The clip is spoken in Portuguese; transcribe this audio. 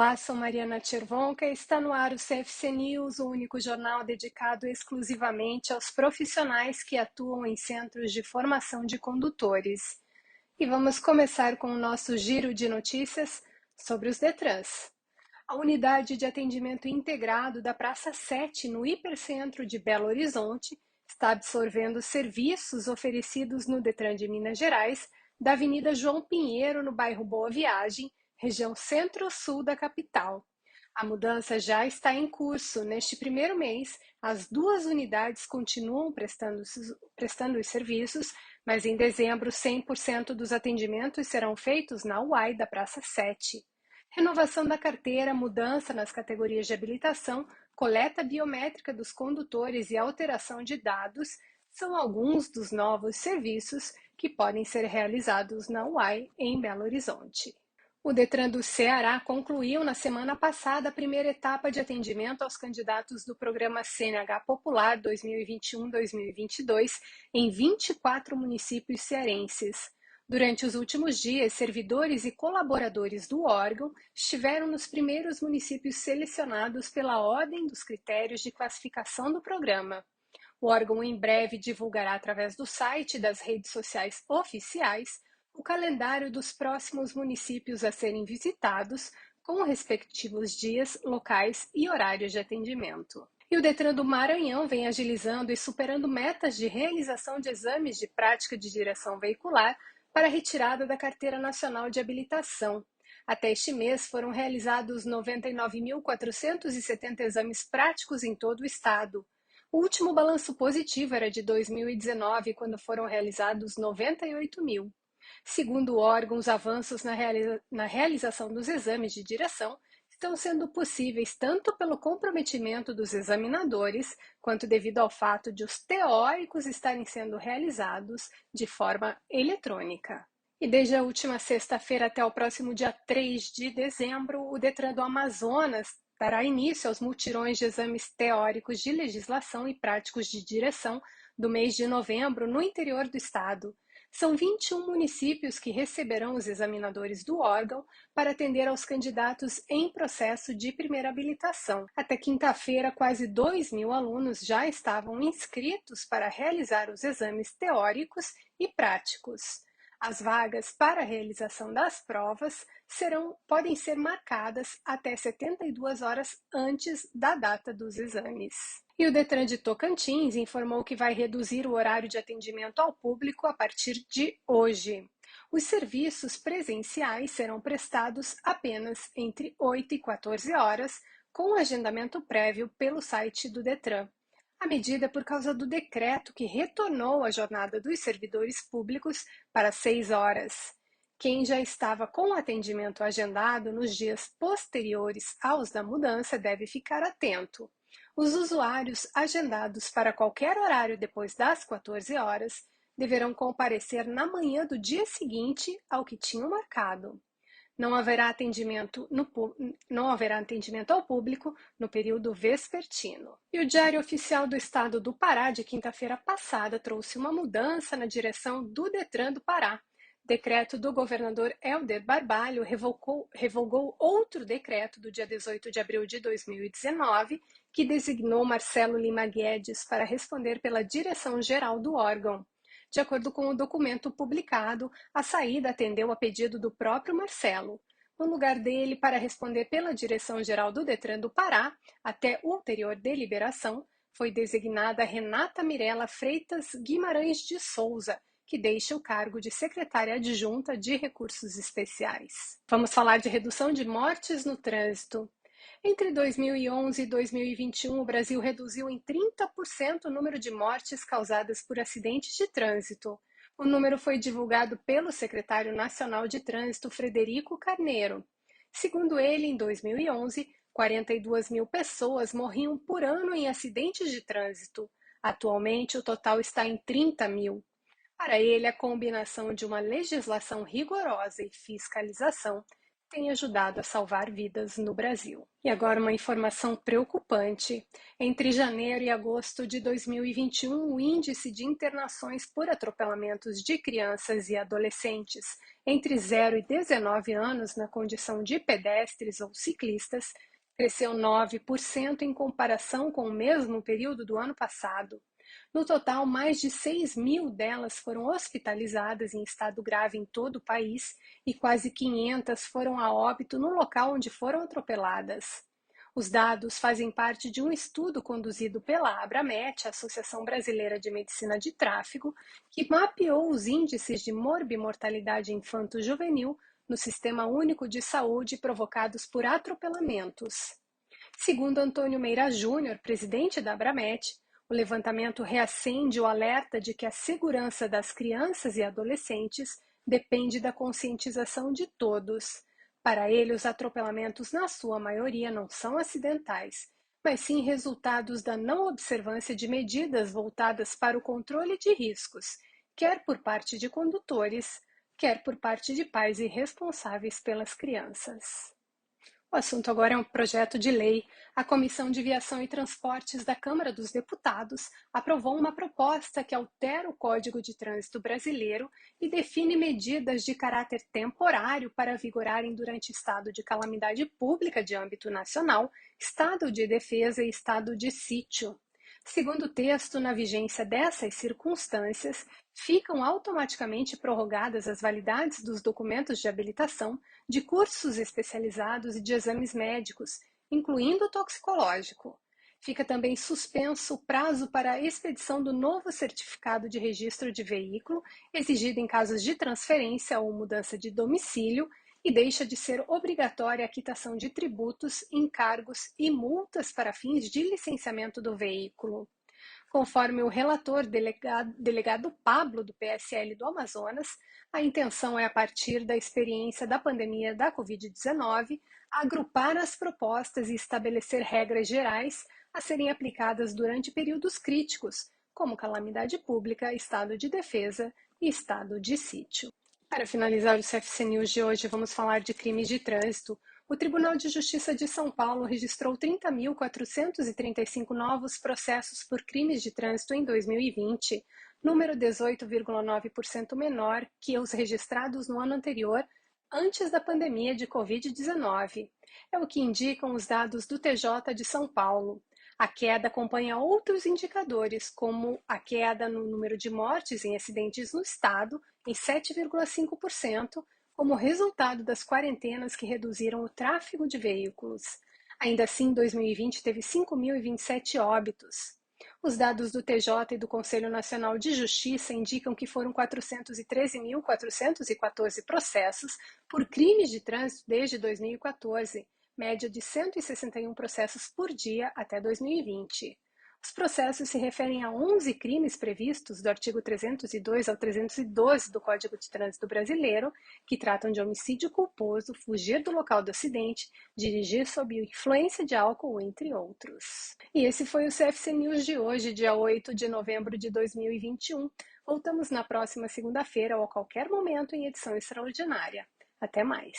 Olá, sou Mariana Chervonka e está no ar o CFC News, o único jornal dedicado exclusivamente aos profissionais que atuam em centros de formação de condutores. E vamos começar com o nosso giro de notícias sobre os Detrans. A unidade de atendimento integrado da Praça 7, no Hipercentro de Belo Horizonte, está absorvendo serviços oferecidos no Detran de Minas Gerais, da Avenida João Pinheiro, no bairro Boa Viagem, região centro-sul da capital. A mudança já está em curso. Neste primeiro mês, as duas unidades continuam prestando os serviços, mas em dezembro, 100% dos atendimentos serão feitos na UAI da Praça 7. Renovação da carteira, mudança nas categorias de habilitação, coleta biométrica dos condutores e alteração de dados são alguns dos novos serviços que podem ser realizados na UAI em Belo Horizonte. O Detran do Ceará concluiu na semana passada a primeira etapa de atendimento aos candidatos do programa CNH Popular 2021-2022 em 24 municípios cearenses. Durante os últimos dias, servidores e colaboradores do órgão estiveram nos primeiros municípios selecionados pela ordem dos critérios de classificação do programa. O órgão em breve divulgará através do site e das redes sociais oficiais o calendário dos próximos municípios a serem visitados, com respectivos dias, locais e horários de atendimento. E o Detran do Maranhão vem agilizando e superando metas de realização de exames de prática de direção veicular para a retirada da Carteira Nacional de Habilitação. Até este mês foram realizados 99.470 exames práticos em todo o estado. O último balanço positivo era de 2019, quando foram realizados 98 mil. Segundo o órgão, os avanços na realização dos exames de direção estão sendo possíveis tanto pelo comprometimento dos examinadores, quanto devido ao fato de os teóricos estarem sendo realizados de forma eletrônica. E desde a última sexta-feira até o próximo dia 3 de dezembro, o Detran do Amazonas dará início aos mutirões de exames teóricos de legislação e práticos de direção do mês de novembro no interior do estado. São 21 municípios que receberão os examinadores do órgão para atender aos candidatos em processo de primeira habilitação. Até quinta-feira, quase 2.000 alunos já estavam inscritos para realizar os exames teóricos e práticos. As vagas para a realização das provas podem ser marcadas até 72 horas antes da data dos exames. E o Detran de Tocantins informou que vai reduzir o horário de atendimento ao público a partir de hoje. Os serviços presenciais serão prestados apenas entre 8 e 14 horas, com agendamento prévio pelo site do Detran. A medida é por causa do decreto que retornou a jornada dos servidores públicos para 6 horas. Quem já estava com o atendimento agendado nos dias posteriores aos da mudança deve ficar atento. Os usuários agendados para qualquer horário depois das 14 horas deverão comparecer na manhã do dia seguinte ao que tinham marcado. Não haverá atendimento ao público no período vespertino. E o Diário Oficial do Estado do Pará, de quinta-feira passada, trouxe uma mudança na direção do Detran do Pará. Decreto do governador Helder Barbalho revogou outro decreto do dia 18 de abril de 2019, que designou Marcelo Lima Guedes para responder pela direção-geral do órgão. De acordo com o documento publicado, a saída atendeu a pedido do próprio Marcelo. No lugar dele, para responder pela direção-geral do Detran do Pará, até ulterior deliberação, foi designada Renata Mirella Freitas Guimarães de Souza, que deixa o cargo de secretária adjunta de Recursos Especiais. Vamos falar de redução de mortes no trânsito. Entre 2011 e 2021, o Brasil reduziu em 30% o número de mortes causadas por acidentes de trânsito. O número foi divulgado pelo secretário nacional de Trânsito, Frederico Carneiro. Segundo ele, em 2011, 42 mil pessoas morriam por ano em acidentes de trânsito. Atualmente, o total está em 30 mil. Para ele, a combinação de uma legislação rigorosa e fiscalização tem ajudado a salvar vidas no Brasil. E agora uma informação preocupante. Entre janeiro e agosto de 2021, o índice de internações por atropelamentos de crianças e adolescentes entre 0 e 19 anos na condição de pedestres ou ciclistas cresceu 9% em comparação com o mesmo período do ano passado. No total, mais de 6.000 delas foram hospitalizadas em estado grave em todo o país e quase 500 foram a óbito no local onde foram atropeladas. Os dados fazem parte de um estudo conduzido pela Abramet, Associação Brasileira de Medicina de Tráfego, que mapeou os índices de morbimortalidade infanto-juvenil no Sistema Único de Saúde provocados por atropelamentos. Segundo Antônio Meira Júnior, presidente da Abramet, o levantamento reacende o alerta de que a segurança das crianças e adolescentes depende da conscientização de todos. Para ele, os atropelamentos, na sua maioria, não são acidentais, mas sim resultados da não observância de medidas voltadas para o controle de riscos, quer por parte de condutores, quer por parte de pais e responsáveis pelas crianças. O assunto agora é um projeto de lei. A Comissão de Viação e Transportes da Câmara dos Deputados aprovou uma proposta que altera o Código de Trânsito Brasileiro e define medidas de caráter temporário para vigorarem durante estado de calamidade pública de âmbito nacional, estado de defesa e estado de sítio. Segundo o texto, na vigência dessas circunstâncias, ficam automaticamente prorrogadas as validades dos documentos de habilitação, de cursos especializados e de exames médicos, incluindo o toxicológico. Fica também suspenso o prazo para a expedição do novo certificado de registro de veículo, exigido em casos de transferência ou mudança de domicílio, e deixa de ser obrigatória a quitação de tributos, encargos e multas para fins de licenciamento do veículo. Conforme o relator delegado Pablo, do PSL do Amazonas, a intenção é, a partir da experiência da pandemia da Covid-19, agrupar as propostas e estabelecer regras gerais a serem aplicadas durante períodos críticos, como calamidade pública, estado de defesa e estado de sítio. Para finalizar o CFC News de hoje, vamos falar de crimes de trânsito. O Tribunal de Justiça de São Paulo registrou 30.435 novos processos por crimes de trânsito em 2020, número 18,9% menor que os registrados no ano anterior, antes da pandemia de Covid-19. É o que indicam os dados do TJ de São Paulo. A queda acompanha outros indicadores, como a queda no número de mortes em acidentes no estado, em 7,5%, como resultado das quarentenas que reduziram o tráfego de veículos. Ainda assim, 2020 teve 5.027 óbitos. Os dados do TJ e do Conselho Nacional de Justiça indicam que foram 413.414 processos por crimes de trânsito desde 2014, média de 161 processos por dia até 2020. Os processos se referem a 11 crimes previstos do artigo 302 ao 312 do Código de Trânsito Brasileiro, que tratam de homicídio culposo, fugir do local do acidente, dirigir sob influência de álcool, entre outros. E esse foi o CFC News de hoje, dia 8 de novembro de 2021. Voltamos na próxima segunda-feira ou a qualquer momento em edição extraordinária. Até mais!